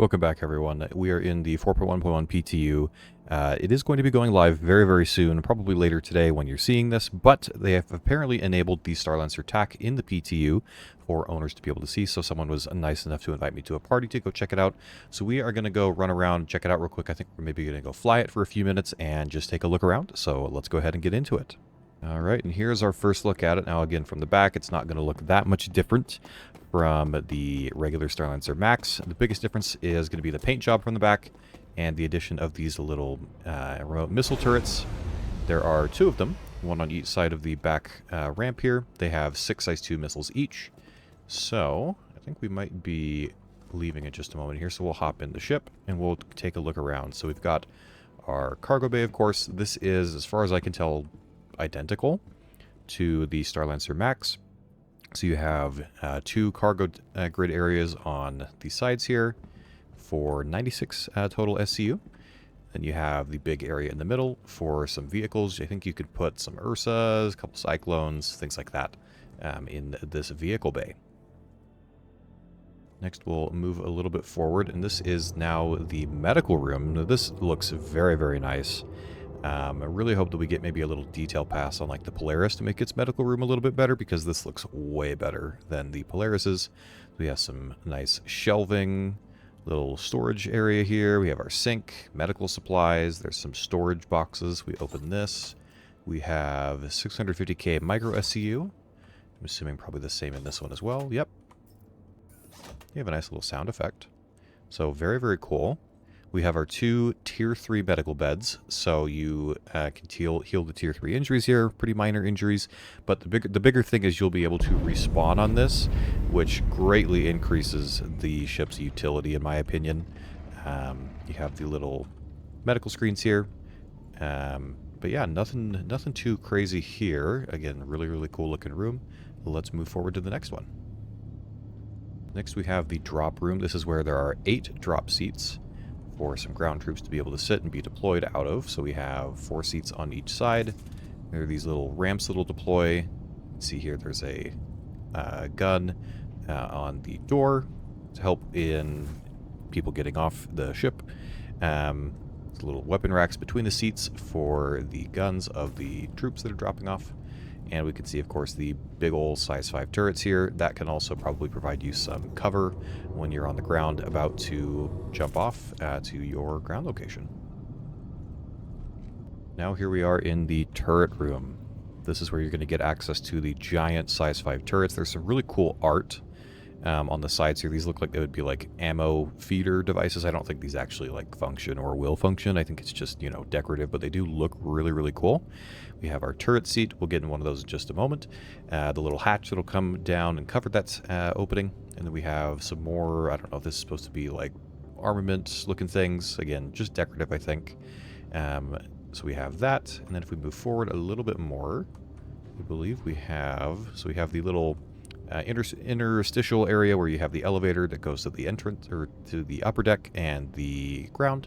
Welcome back, everyone. We are in the 4.1.1 PTU. It is going to be going live very, very soon, probably later today when you're seeing this, but they have apparently enabled the Starlancer TAC in the PTU for owners to be able to see, so someone was nice enough to invite me to a party to go check it out. So we are going to go run around, check it out real quick. I think we're maybe going to go fly it for a few minutes and just take a look around, so let's go ahead and get into it. All right, and here's our first look at it. Now, again, from the back, it's not going to look that much different from the regular Starlancer Max. The biggest difference is going to be the paint job from the back and the addition of these little remote missile turrets. There are two of them, one on each side of the back ramp here. They have 6 size 2 missiles each. So I think we might be leaving in just a moment here. So we'll hop in the ship and we'll take a look around. So we've got our cargo bay, of course. This is, as far as I can tell, identical to the Starlancer Max. So you have 2 cargo grid areas on the sides here for 96 total SCU. Then you have the big area in the middle for some vehicles. I think you could put some Ursas, a couple Cyclones, things like that in this vehicle bay. Next, we'll move a little bit forward, and this is now the medical room. Now, this looks very, very nice. I really hope that we get maybe a little detail pass on like the Polaris to make its medical room a little bit better, because this looks way better than the Polaris's. We have some nice shelving, little storage area here. We have our sink, medical supplies. There's some storage boxes. We open this. We have 650k micro SCU. I'm assuming probably the same in this one as well. Yep. You have a nice little sound effect. So very, very cool. We have our 2 Tier 3 medical beds, so you can heal the Tier 3 injuries here, pretty minor injuries, but the bigger thing is you'll be able to respawn on this, which greatly increases the ship's utility, in my opinion. You have the little medical screens here, but yeah, nothing too crazy here. Again, really, really cool looking room. Let's move forward to the next one. Next, we have the drop room. This is where there are 8 drop seats for some ground troops to be able to sit and be deployed out of. So we have 4 seats on each side. There are these little ramps that'll deploy. You can see here there's a gun on the door to help in people getting off the ship. Little weapon racks between the seats for the guns of the troops that are dropping off. And we can see, of course, the big old size 5 turrets here. That can also probably provide you some cover when you're on the ground about to jump off to your ground location. Now here we are in the turret room. This is where you're going to get access to the giant size 5 turrets. There's some really cool art on the sides here. These look like they would be like ammo feeder devices. I don't think these actually like function or will function. I think it's just, you know, decorative, but they do look really, really cool. We have our turret seat. We'll get in one of those in just a moment. The little hatch that'll come down and cover that opening. And then we have some more, I don't know if this is supposed to be like armament looking things. Again, just decorative, I think. So we have that. And then if we move forward a little bit more, I believe we have, so we have the little interstitial area where you have the elevator that goes to the entrance or to the upper deck and the ground.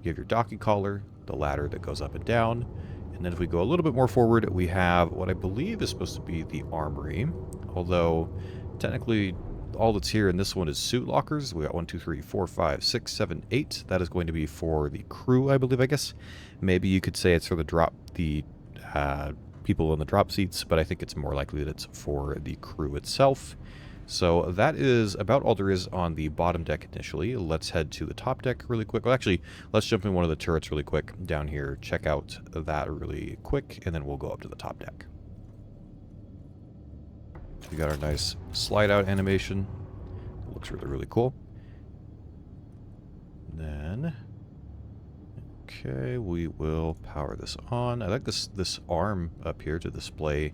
You have your docking collar, the ladder that goes up and down. And then if we go a little bit more forward, we have what I believe is supposed to be the armory. Although technically all that's here in this one is suit lockers. We got 1, 2, 3, 4, 5, 6, 7, 8. That is going to be for the crew, I believe, I guess. Maybe you could say it's for the people in the drop seats, but I think it's more likely that it's for the crew itself. So that is about all there is on the bottom deck initially. Let's head to the top deck really quick. Well, actually, let's jump in one of the turrets really quick down here, check out that really quick, and then we'll go up to the top deck. We got our nice slide out animation. It looks really, really cool. Then okay, we will power this on. I like this arm up here to display,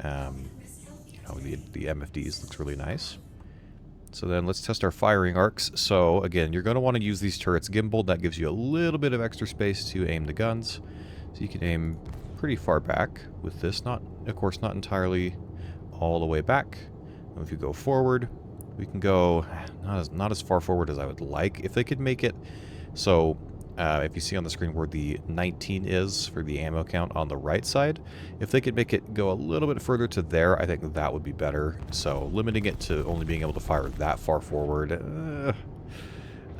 you know, the MFDs. Looks really nice. So then let's test our firing arcs. So again, you're going to want to use these turrets gimbaled. That gives you a little bit of extra space to aim the guns. So you can aim pretty far back with this. Not, of course, not entirely all the way back. And if you go forward, we can go not as far forward as I would like. If they could make it so. If you see on the screen where the 19 is for the ammo count on the right side, if they could make it go a little bit further to there, I think that would be better. So limiting it to only being able to fire that far forward,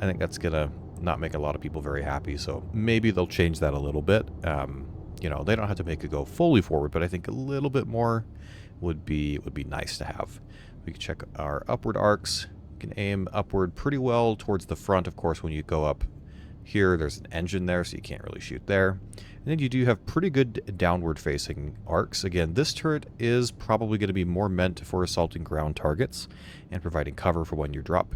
I think that's going to not make a lot of people very happy, so maybe they'll change that a little bit. You know, they don't have to make it go fully forward, but I think a little bit more would be nice to have. We can check our upward arcs. You can aim upward pretty well towards the front. Of course, when you go up here, there's an engine there, so you can't really shoot there. And then you do have pretty good downward-facing arcs. Again, this turret is probably going to be more meant for assaulting ground targets and providing cover for when your drop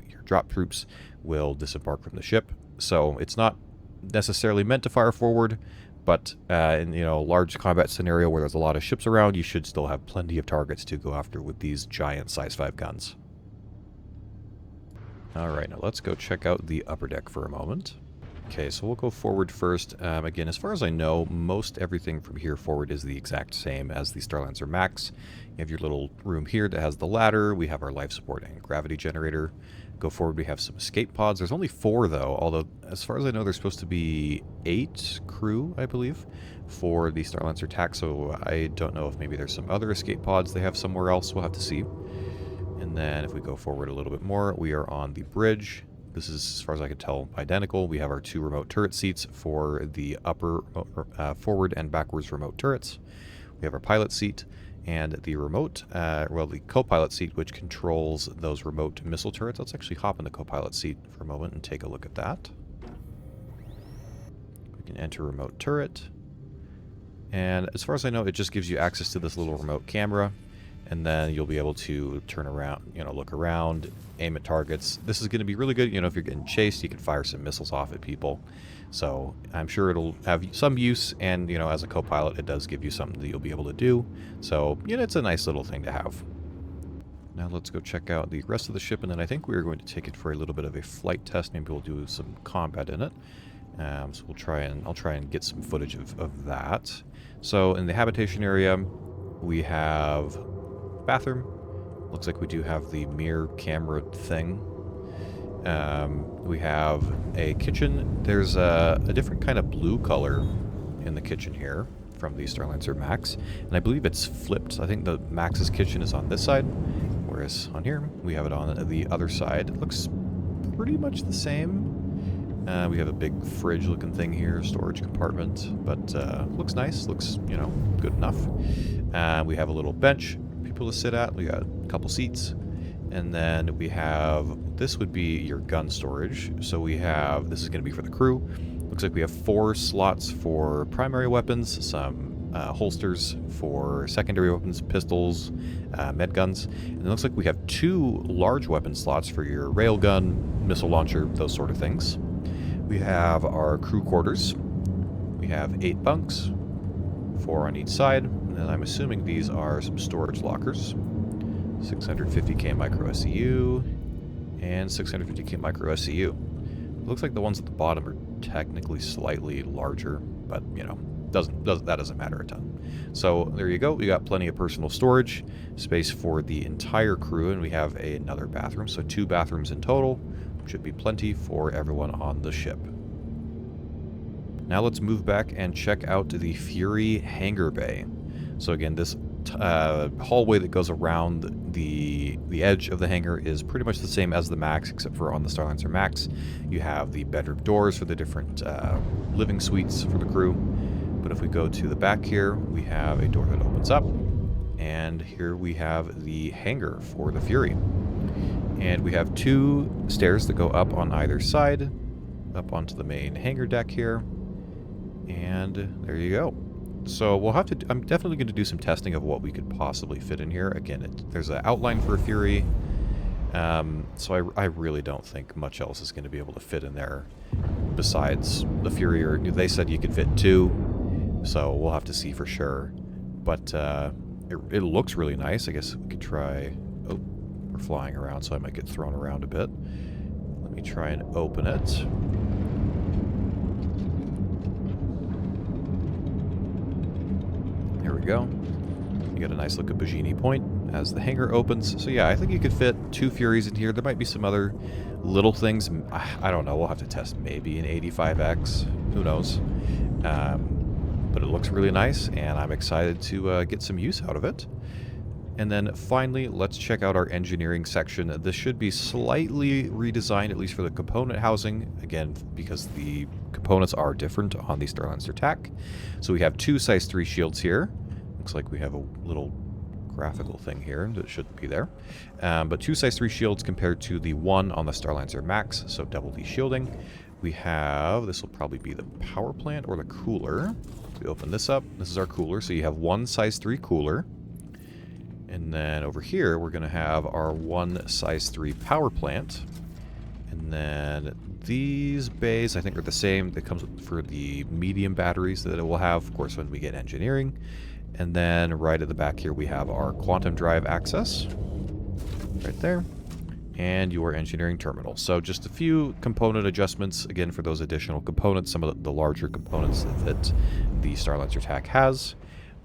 troops will disembark from the ship. So it's not necessarily meant to fire forward, but in a large combat scenario where there's a lot of ships around, you should still have plenty of targets to go after with these giant size 5 guns. Alright, now let's go check out the upper deck for a moment. Okay, so we'll go forward first. Again, as far as I know, most everything from here forward is the exact same as the Starlancer Max. You have your little room here that has the ladder. We have our life support and gravity generator. Go forward, we have some escape pods. There's only 4, though, although as far as I know, there's supposed to be 8 crew, I believe, for the Starlancer TAC, so I don't know if maybe there's some other escape pods they have somewhere else. We'll have to see. And then if we go forward a little bit more, we are on the bridge. This is, as far as I can tell, identical. We have our 2 remote turret seats for the upper forward and backwards remote turrets. We have our pilot seat and the remote, the co-pilot seat, which controls those remote missile turrets. Let's actually hop in the co-pilot seat for a moment and take a look at that. We can enter remote turret. And as far as I know, it just gives you access to this little remote camera. And then you'll be able to turn around, look around, aim at targets. This is going to be really good. If you're getting chased, you can fire some missiles off at people. So I'm sure it'll have some use. And, as a co-pilot, it does give you something that you'll be able to do. So, it's a nice little thing to have. Now let's go check out the rest of the ship. And then I think we're going to take it for a little bit of a flight test. Maybe we'll do some combat in it. So I'll try and get some footage of that. So in the habitation area, we have bathroom. Looks like we do have the mirror camera thing. We have a kitchen. There's a different kind of blue color in the kitchen here from the Starlancer Max, and I believe it's flipped. I think the Max's kitchen is on this side, whereas on here we have it on the other side. It looks pretty much the same. We have a big fridge looking thing here, storage compartment, but looks nice, looks, good enough. We have a little bench people to sit at. We got a couple seats, and then we have, this would be your gun storage. So we have, this is going to be for the crew. Looks like we have 4 slots for primary weapons, some holsters for secondary weapons, pistols, med guns, and it looks like we have 2 large weapon slots for your railgun, missile launcher, those sort of things. We have our crew quarters. We have 8 bunks, 4 on each side. And I'm assuming these are some storage lockers. 650k micro SCU and 650k micro SCU. It looks like the ones at the bottom are technically slightly larger, but that doesn't matter a ton. So there you go. We got plenty of personal storage space for the entire crew, and we have another bathroom. So 2 bathrooms in total. Should be plenty for everyone on the ship. Now let's move back and check out the Fury hangar bay. So again, this hallway that goes around the edge of the hangar is pretty much the same as the Max, except for on the Starlancer Max, you have the bedroom doors for the different living suites for the crew. But if we go to the back here, we have a door that opens up, and here we have the hangar for the Fury. And we have 2 stairs that go up on either side, up onto the main hangar deck here. And there you go. So we'll have to, I'm definitely going to do some testing of what we could possibly fit in here. Again, there's an outline for a Fury, so I really don't think much else is going to be able to fit in there besides the Fury. Or they said you could fit 2, so we'll have to see for sure. But it looks really nice. I guess we could try. Oh, we're flying around, so I might get thrown around a bit. Let me try and open it. There we go. You get a nice look at Bajini Point as the hangar opens. So yeah, I think you could fit 2 Furies in here. There might be some other little things. I don't know. We'll have to test maybe an 85X. Who knows? But it looks really nice, and I'm excited to get some use out of it. And then finally, let's check out our engineering section. This should be slightly redesigned, at least for the component housing, again, because the components are different on the Starlancer TAC. So we have 2 size 3 shields here. Looks like we have a little graphical thing here that shouldn't be there. But 2 size 3 shields compared to the 1 on the Starlancer Max, so double the shielding. We have, this will probably be the power plant or the cooler. So we open this up. This is our cooler, so you have 1 size 3 cooler. And then over here, we're going to have our 1 size 3 power plant. And then these bays, I think, are the same. That comes for the medium batteries that it will have, of course, when we get engineering. And then right at the back here, we have our quantum drive access. Right there. And your engineering terminal. So just a few component adjustments, again, for those additional components, some of the larger components that the Starlancer TAC has.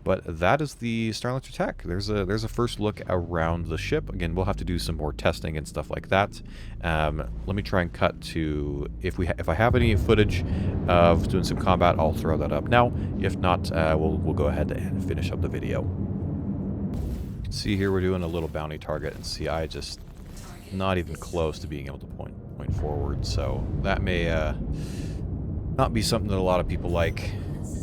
But that is the Starlancer TAC. There's a first look around the ship. Again, we'll have to do some more testing and stuff like that. Let me try and cut to, if I have any footage of doing some combat, I'll throw that up now. If not, we'll go ahead and finish up the video. You can see here we're doing a little bounty target, and see I just not even close to being able to point forward. So that may not be something that a lot of people like.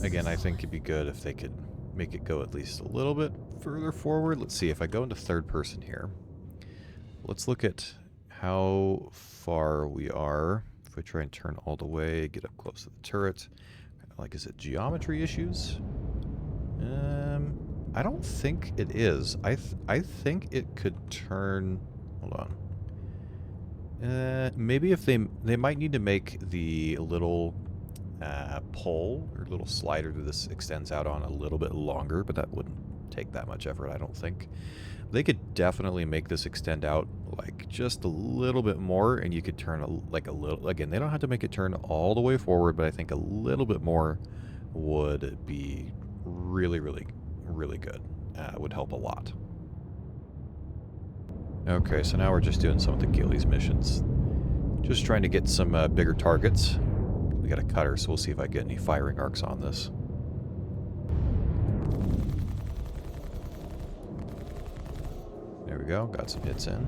Again, I think it'd be good if they could make it go at least a little bit further forward. Let's see, if I go into third person here, let's look at how far we are. If we try and turn all the way, get up close to the turret. Like, is it geometry issues? I don't think it is. I think it could turn, hold on. Maybe if they might need to make the little pole or little slider that this extends out on a little bit longer, but that wouldn't take that much effort, I don't think. They could definitely make this extend out like just a little bit more, and you could turn a little. Again, they don't have to make it turn all the way forward, but I think a little bit more would be really, really, really good. Would help a lot. Okay, so now we're just doing some of the Gillies missions. Just trying to get some bigger targets. We got a cutter, so we'll see if I get any firing arcs on this. There we go, got some hits in.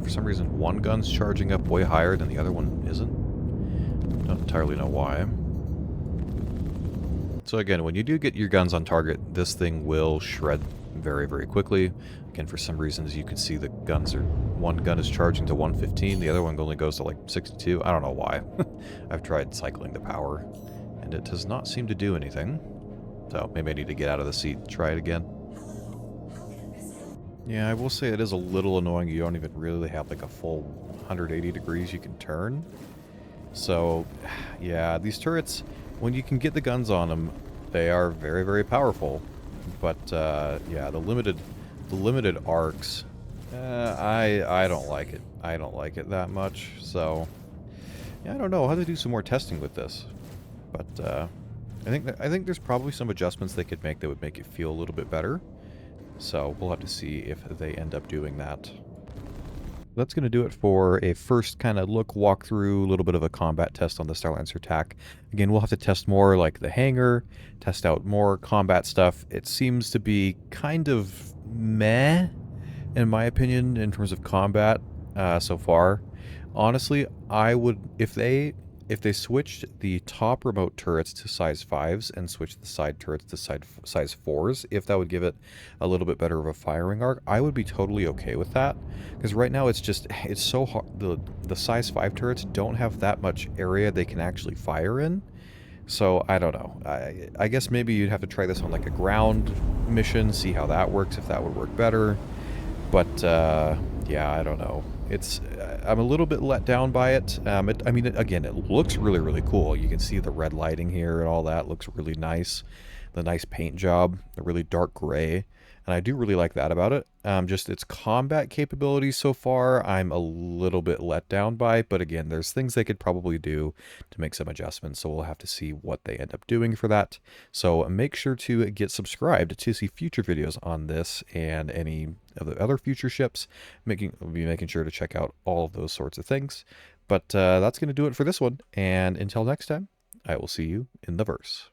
For some reason, one gun's charging up way higher than the other one isn't. Don't entirely know why. So again, when you do get your guns on target, this thing will shred very, very quickly. Again, for some reasons, you can see the guns are... One gun is charging to 115, the other one only goes to like 62. I don't know why. I've tried cycling the power, and it does not seem to do anything. So maybe I need to get out of the seat and try it again. Yeah, I will say it is a little annoying. You don't even really have like a full 180 degrees you can turn. So, yeah, these turrets, when you can get the guns on them, they are very, very powerful. But, yeah, the limited arcs... I don't like it. I don't like it that much. So, yeah, I don't know. I'll have to do some more testing with this. But I think there's probably some adjustments they could make that would make it feel a little bit better. So we'll have to see if they end up doing that. That's going to do it for a first kind of look, walkthrough, a little bit of a combat test on the Starlancer TAC. Again, we'll have to test more like the hangar, test out more combat stuff. It seems to be kind of meh, in my opinion, in terms of combat so far. Honestly, I would, if they switched the top remote turrets to size 5s and switched the side turrets to size 4s, if that would give it a little bit better of a firing arc, I would be totally okay with that. Because right now it's so hard. The size 5 turrets don't have that much area they can actually fire in. So I don't know. I guess maybe you'd have to try this on like a ground mission, see how that works, if that would work better. But yeah, I don't know. I'm a little bit let down by it. I mean, again, it looks really, really cool. You can see the red lighting here and all that looks really nice. The nice paint job, the really dark gray. And I do really like that about it. Just its combat capabilities so far, I'm a little bit let down by. But again, there's things they could probably do to make some adjustments. So we'll have to see what they end up doing for that. So make sure to get subscribed to see future videos on this and any of the other future ships. We'll be making sure to check out all of those sorts of things. But that's going to do it for this one. And until next time, I will see you in the verse.